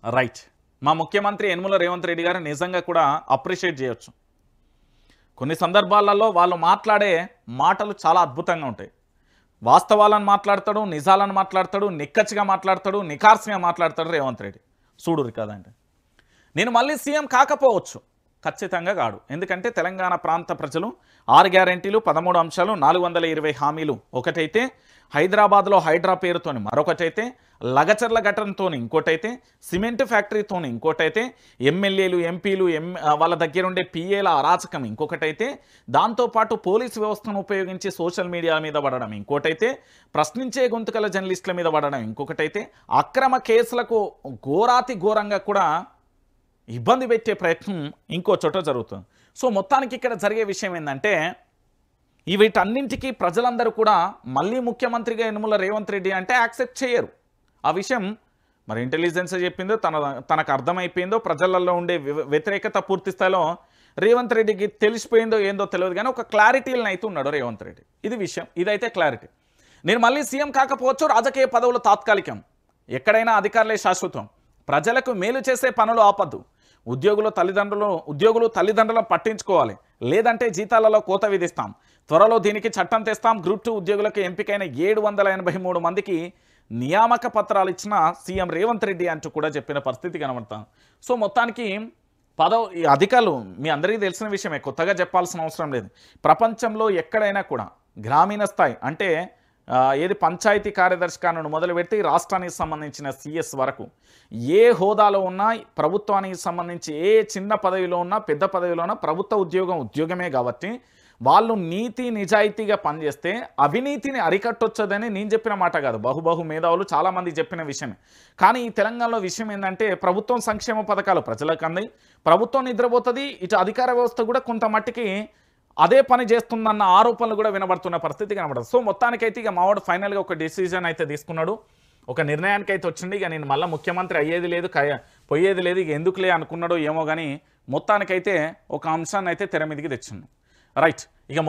Right. మా ముఖ్యమంత్రి యనుమల రేవంత్ రెడ్డి గారు నిజంగా కూడా అప్రిషియేట్ చేయొచ్చు. కొన్ని సందర్భాలలో వాళ్ళు మాట్లాడే మాటలు చాలా అద్భుతంగా ఉంటాయి. వాస్తవాలను మాట్లాడతాడు, నిజాలను మాట్లాడతాడు, నిక్కచ్చిగా మాట్లాడతాడు, నిఖార్సుగా మాట్లాడతాడు రేవంత్ రెడ్డి. చూడుర్రి కదండి. నేను మళ్ళీ సీఎం కాకపోవచ్చు. ఖచ్చితంగా కాడు. ఎందుకంటే తెలంగాణ ప్రాంత ప్రజలు 6 గ్యారెంటీలు, 13 అంశాలు, 420 హామీలు ఒకటైతే, హైదరాబాద్లో హైడ్రా పేరుతోని మరొకటైతే, లగచర్ల ఘటనతోని ఇంకోటైతే, సిమెంట్ ఫ్యాక్టరీతోని ఇంకోటైతే, ఎమ్మెల్యేలు, ఎంపీలు, వాళ్ళ దగ్గరుండే పిఏల అరాచకం ఇంకొకటైతే, దాంతోపాటు పోలీసు వ్యవస్థను ఉపయోగించి సోషల్ మీడియా మీద పడడం ఇంకోటైతే, ప్రశ్నించే గొంతుకల జర్నలిస్టుల మీద పడడం ఇంకొకటైతే, అక్రమ కేసులకు ఘోరాతి ఘోరంగా కూడా ఇబ్బంది పెట్టే ప్రయత్నం ఇంకో చోట జరుగుతుంది. సో మొత్తానికి ఇక్కడ జరిగే విషయం ఏంటంటే, వీటన్నింటికీ ప్రజలందరూ కూడా మళ్ళీ ముఖ్యమంత్రిగా యనుమల రేవంత్ రెడ్డి అంటే యాక్సెప్ట్ చేయరు. ఆ విషయం మరి ఇంటెలిజెన్స్ చెప్పిందో తనకు అర్థమైపోయిందో, ప్రజలలో ఉండే వ్యతిరేకత పూర్తి స్థాయిలో రేవంత్ రెడ్డికి తెలిసిపోయిందో ఏందో తెలియదు, కానీ ఒక క్లారిటీలను అయితే ఉన్నాడు రేవంత్ రెడ్డి. ఇది విషయం, ఇదైతే క్లారిటీ. నేను మళ్ళీ సీఎం కాకపోవచ్చు, రాజకీయ పదవులు తాత్కాలికం, ఎక్కడైనా అధికారులే శాశ్వతం, ప్రజలకు మేలు చేసే పనులు ఆపద్దు, ఉద్యోగులు తల్లిదండ్రులను పట్టించుకోవాలి, లేదంటే జీతాలలో కోత విధిస్తాం, త్వరలో దీనికి చట్టం తెస్తాం, గ్రూప్ 2 ఉద్యోగులకు ఎంపికైన 783 మందికి నియామక పత్రాలు ఇచ్చిన సీఎం రేవంత్ రెడ్డి అంటూ కూడా చెప్పిన పరిస్థితి కనబడతాం. సో మొత్తానికి ఈ అధికారులు మీ అందరికీ తెలిసిన విషయమే, కొత్తగా చెప్పాల్సిన అవసరం లేదు. ప్రపంచంలో ఎక్కడైనా కూడా గ్రామీణ స్థాయి అంటే ఏది పంచాయతీ కార్యదర్శి కానుండి మొదలు పెడితే రాష్ట్రానికి సంబంధించిన సిఎస్ వరకు ఏ హోదాలో ఉన్నా, ప్రభుత్వానికి సంబంధించి ఏ చిన్న పదవిలో ఉన్నా పెద్ద పదవిలో ఉన్నా ప్రభుత్వ ఉద్యోగమే కాబట్టి వాళ్ళు నీతి నిజాయితీగా పనిచేస్తే అవినీతిని అరికట్టొచ్చదని నేను చెప్పిన మాట కాదు, బహు మేధావులు చాలామంది చెప్పిన విషయమే. కానీ ఈ తెలంగాణలో విషయం ఏంటంటే, ప్రభుత్వం సంక్షేమ పథకాలు ప్రజలకు అందాయి, ప్రభుత్వం నిద్రపోతుంది, ఇటు అధికార వ్యవస్థ కూడా కొంత మట్టికి అదే పని చేస్తుందన్న ఆరోపణలు కూడా వినబడుతున్న పరిస్థితి కనబడుతుంది. సో మొత్తానికైతే ఇక మావాడు ఫైనల్గా ఒక డెసిజన్ అయితే తీసుకున్నాడు, ఒక నిర్ణయానికి అయితే వచ్చింది. ఇక నేను మళ్ళీ ముఖ్యమంత్రి అయ్యేది లేదు, పోయేది లేదు, ఇక ఎందుకులే అనుకున్నాడో ఏమో, కానీ మొత్తానికైతే ఒక అంశాన్ని అయితే తెర మీదకి తెచ్చిండు. రైట్. ఇక